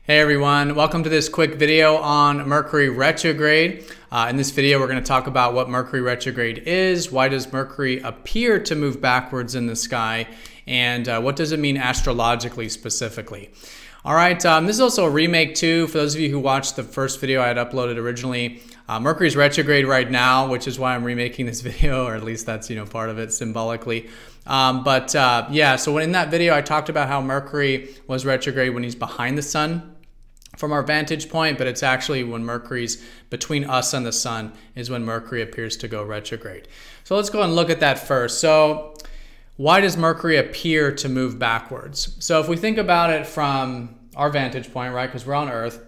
Hey everyone, welcome to this quick video on Mercury Retrograde. In this video we're going to talk about what Mercury Retrograde is, why does Mercury appear to move backwards in the sky, and what does it mean astrologically specifically. Alright, this is also a remake too. For those of you who watched the first video I had uploaded originally, Mercury's retrograde right now, which is why I'm remaking this video, or at least that's part of it symbolically. Yeah, so in that video I talked about how Mercury was retrograde when he's behind the sun from our vantage point, but it's actually when Mercury's between us and the sun is when Mercury appears to go retrograde. So let's go and look at that first. So why does Mercury appear to move backwards? So if we think about it from our vantage point, right, because we're on Earth,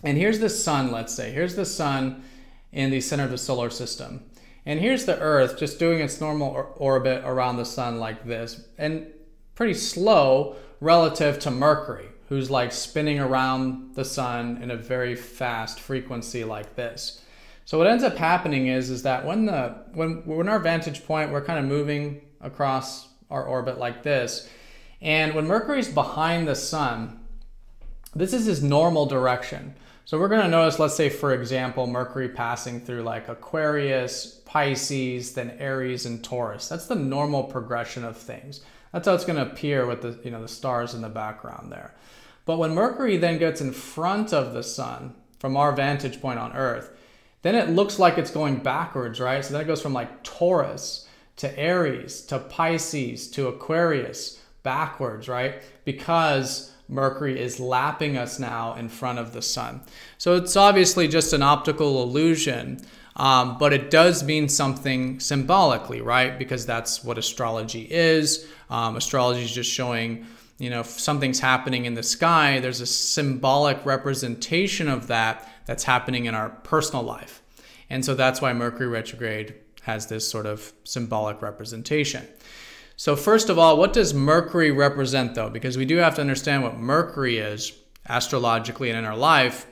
and here's the sun, let's say. Here's the sun in the center of the solar system. And here's the Earth just doing its normal orbit around the sun like this, and pretty slow relative to Mercury, who's like spinning around the sun in a very fast frequency like this. So what ends up happening is that when our vantage point, we're kind of moving across our orbit like this, and when Mercury's behind the sun, this is his normal direction. So we're going to notice, let's say for example, Mercury passing through like Aquarius, Pisces, then Aries and Taurus. That's the normal progression of things. That's how it's going to appear with the stars in the background there. But when Mercury then gets in front of the sun from our vantage point on Earth, then it looks like it's going backwards, right? So then it goes from like Taurus to Aries to Pisces to Aquarius backwards, right? Because Mercury is lapping us now in front of the sun. So it's obviously just an optical illusion, but it does mean something symbolically, right? Because that's what astrology is. Astrology is just showing, if something's happening in the sky, there's a symbolic representation of that that's happening in our personal life. And so that's why Mercury retrograde has this sort of symbolic representation. So first of all, what does Mercury represent though? Because we do have to understand what Mercury is astrologically and in our life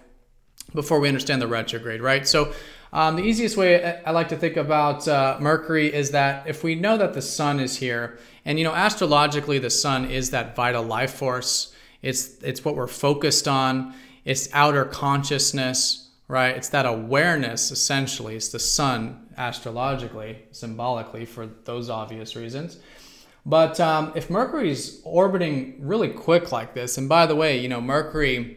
before we understand the retrograde, right? So the easiest way I like to think about Mercury is that if we know that the sun is here, and astrologically the sun is that vital life force, it's what we're focused on, it's outer consciousness, right? It's that awareness essentially. It's the sun astrologically, symbolically for those obvious reasons. But if Mercury's orbiting really quick like this, and by the way, Mercury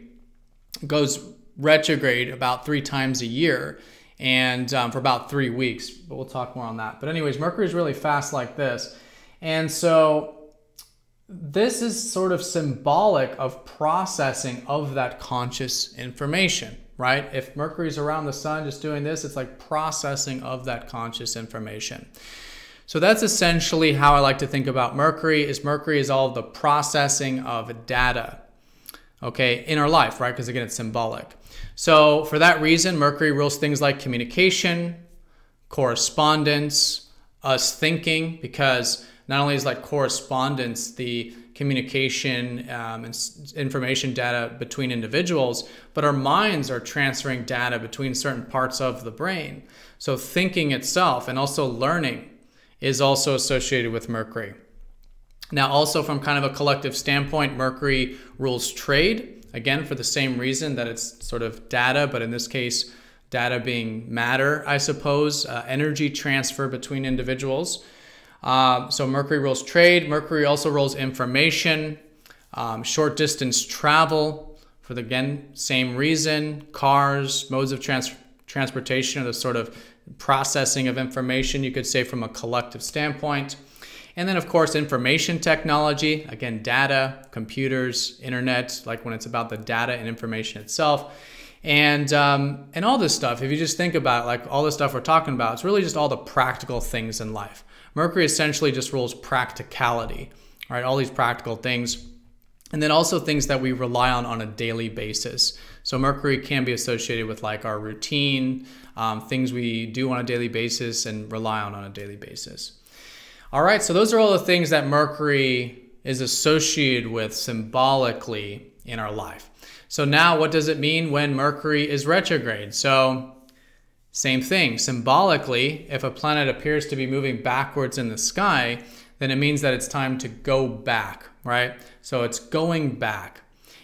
goes retrograde about 3 times a year, and for about 3 weeks, but we'll talk more on that. But anyways, Mercury's really fast like this. And so this is sort of symbolic of processing of that conscious information, right? If Mercury's around the sun just doing this, it's like processing of that conscious information. So that's essentially how I like to think about Mercury is all of the processing of data, okay, in our life, right? Because again, it's symbolic. So for that reason, Mercury rules things like communication, correspondence, us thinking, because not only is like correspondence the communication and information data between individuals, but our minds are transferring data between certain parts of the brain. So thinking itself and also learning is also associated with Mercury. Now also from kind of a collective standpoint, Mercury rules trade, again for the same reason that it's sort of data, but in this case data being matter, I suppose, energy transfer between individuals. So Mercury rules trade. Mercury also rules information, short distance travel for the, again, same reason. Cars, modes of transportation are the sort of processing of information, you could say, from a collective standpoint. And then of course information technology, again data, computers, internet, like when it's about the data and information itself. And all this stuff, if you just think about it, like all the stuff we're talking about, it's really just all the practical things in life. Mercury essentially just rules practicality, right? All these practical things. And then also things that we rely on a daily basis. So Mercury can be associated with like our routine, things we do on a daily basis and rely on a daily basis. All right, so those are all the things that Mercury is associated with symbolically in our life. So now what does it mean when Mercury is retrograde? So same thing, symbolically, if a planet appears to be moving backwards in the sky, then it means that it's time to go back, right? So it's going back.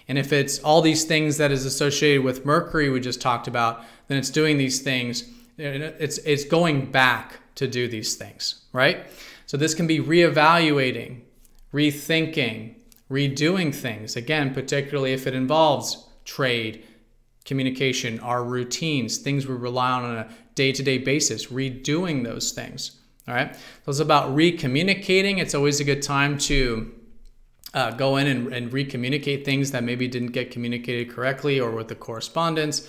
And if it's all these things that is associated with Mercury we just talked about, then it's doing these things. It's going back to do these things, right? So this can be reevaluating, rethinking, redoing things. Again, particularly if it involves trade, communication, our routines, things we rely on a day-to-day basis, redoing those things. All right. So it's about recommunicating. It's always a good time to go in and recommunicate things that maybe didn't get communicated correctly or with the correspondence.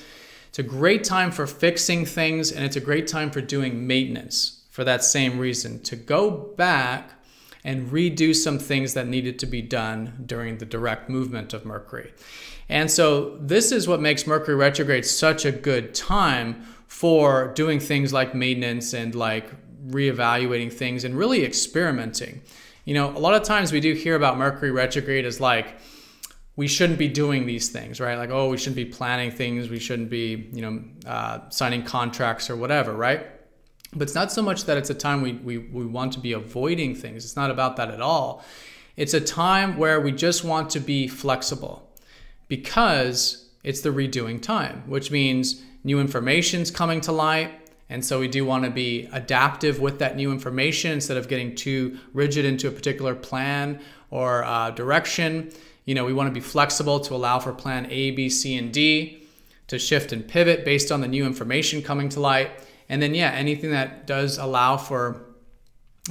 It's a great time for fixing things, and it's a great time for doing maintenance for that same reason, to go back and redo some things that needed to be done during the direct movement of Mercury. And so this is what makes Mercury retrograde such a good time for doing things like maintenance and like reevaluating things and really experimenting. You know, a lot of times we do hear about Mercury retrograde as like, we shouldn't be doing these things, right? Like, oh, we shouldn't be planning things. We shouldn't be, signing contracts or whatever, right? But it's not so much that it's a time we want to be avoiding things. It's not about that at all. It's a time where we just want to be flexible because it's the redoing time, which means new information's coming to light. And so we do want to be adaptive with that new information instead of getting too rigid into a particular plan or direction. You know, we want to be flexible to allow for plan A, B, C, and D to shift and pivot based on the new information coming to light. And then, yeah, anything that does allow for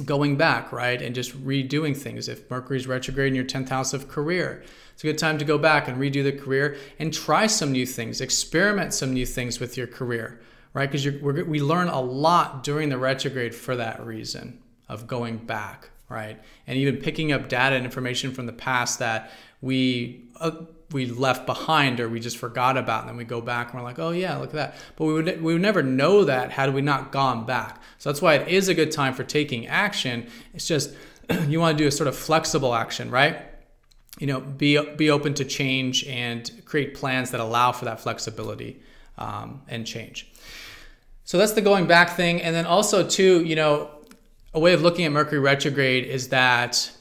going back, right, and just redoing things. If Mercury's retrograde in your 10th house of career, it's a good time to go back and redo the career and try some new things, experiment some new things with your career, right? Because we learn a lot during the retrograde for that reason of going back, right? And even picking up data and information from the past that we left behind or we just forgot about, and then we go back and we're like, oh yeah, look at that. But we would never know that had we not gone back. So that's why it is a good time for taking action. It's just you want to do a sort of flexible action, right? You know, be open to change and create plans that allow for that flexibility and change. So that's the going back thing. And then also too, you know, a way of looking at Mercury retrograde is that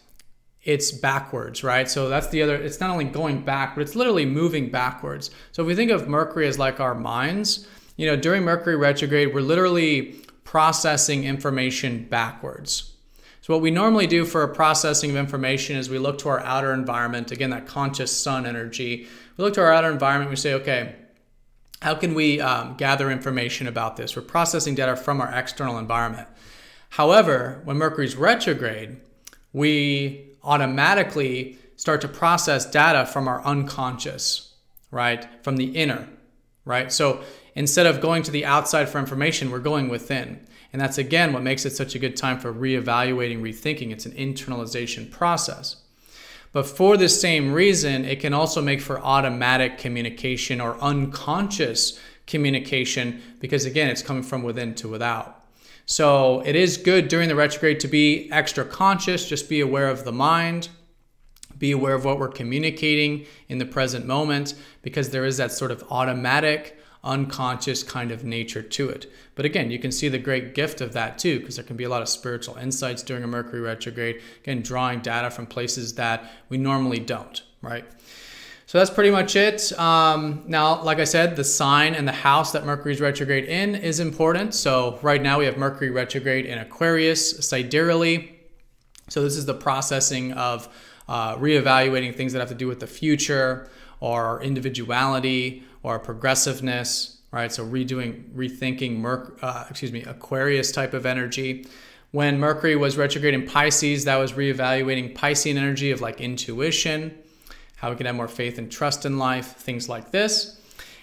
it's backwards, right? So that's the other, it's not only going back, but it's literally moving backwards. So if we think of Mercury as like our minds, you know, during Mercury retrograde, we're literally processing information backwards. So what we normally do for a processing of information is we look to our outer environment, again, that conscious sun energy. We look to our outer environment, we say, okay, how can we gather information about this? We're processing data from our external environment. However, when Mercury's retrograde, we automatically start to process data from our unconscious, right? From the inner, right? So instead of going to the outside for information, we're going within. And that's, again, what makes it such a good time for reevaluating, rethinking. It's an internalization process. But for the same reason, it can also make for automatic communication or unconscious communication because, again, it's coming from within to without. So it is good during the retrograde to be extra conscious, just be aware of the mind, be aware of what we're communicating in the present moment, because there is that sort of automatic, unconscious kind of nature to it. But again, you can see the great gift of that too, because there can be a lot of spiritual insights during a Mercury retrograde, again, drawing data from places that we normally don't, right? So that's pretty much it. Now, like I said, the sign and the house that Mercury's retrograde in is important. So right now we have Mercury retrograde in Aquarius, sidereally. So this is the processing of reevaluating things that have to do with the future or our individuality or our progressiveness, right? So rethinking Aquarius type of energy. When Mercury was retrograde in Pisces, that was reevaluating Piscean energy of like intuition, how we can have more faith and trust in life, things like this.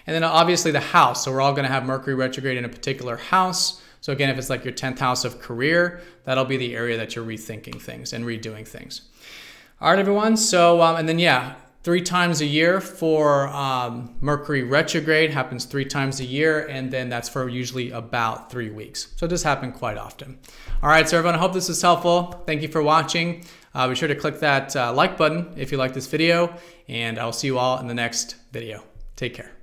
And then obviously the house. So we're all going to have Mercury retrograde in a particular house. So again, if it's like your 10th house of career, that'll be the area that you're rethinking things and redoing things. All right, everyone. So, and then, yeah, 3 times a year for Mercury retrograde, happens 3 times a year. And then that's for usually about 3 weeks. So it does happen quite often. All right, so everyone, I hope this was helpful. Thank you for watching. Be sure to click that like button if you like this video, and I'll see you all in the next video. Take care.